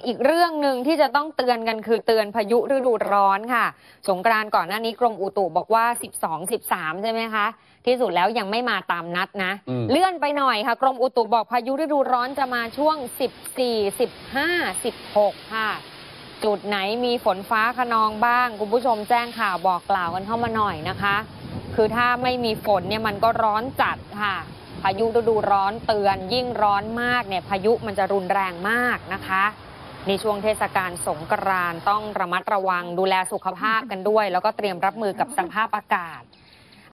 อีกเรื่องหนึ่งที่จะต้องเตือนกันคือเตือนพายุฤดูร้อนค่ะสงกรานต์ก่อนหน้านี้กรมอุตุบอกว่า12-13ใช่ไหมคะที่สุดแล้วยังไม่มาตามนัดนะเลื่อนไปหน่อยค่ะกรมอุตุบอกพายุฤดูร้อนจะมาช่วง14 15 16ค่ะจุดไหนมีฝนฟ้าคะนองบ้างคุณผู้ชมแจ้งข่าวบอกกล่าวกันเข้ามาหน่อยนะคะคือถ้าไม่มีฝนเนี่ยมันก็ร้อนจัดค่ะพายุฤดูร้อนเตือนยิ่งร้อนมากเนี่ยพายุมันจะรุนแรงมากนะคะในช่วงเทศกาลสงกรานต์ต้องระมัดระวังดูแลสุขภาพกันด้วยแล้วก็เตรียมรับมือกับสภาพอากาศ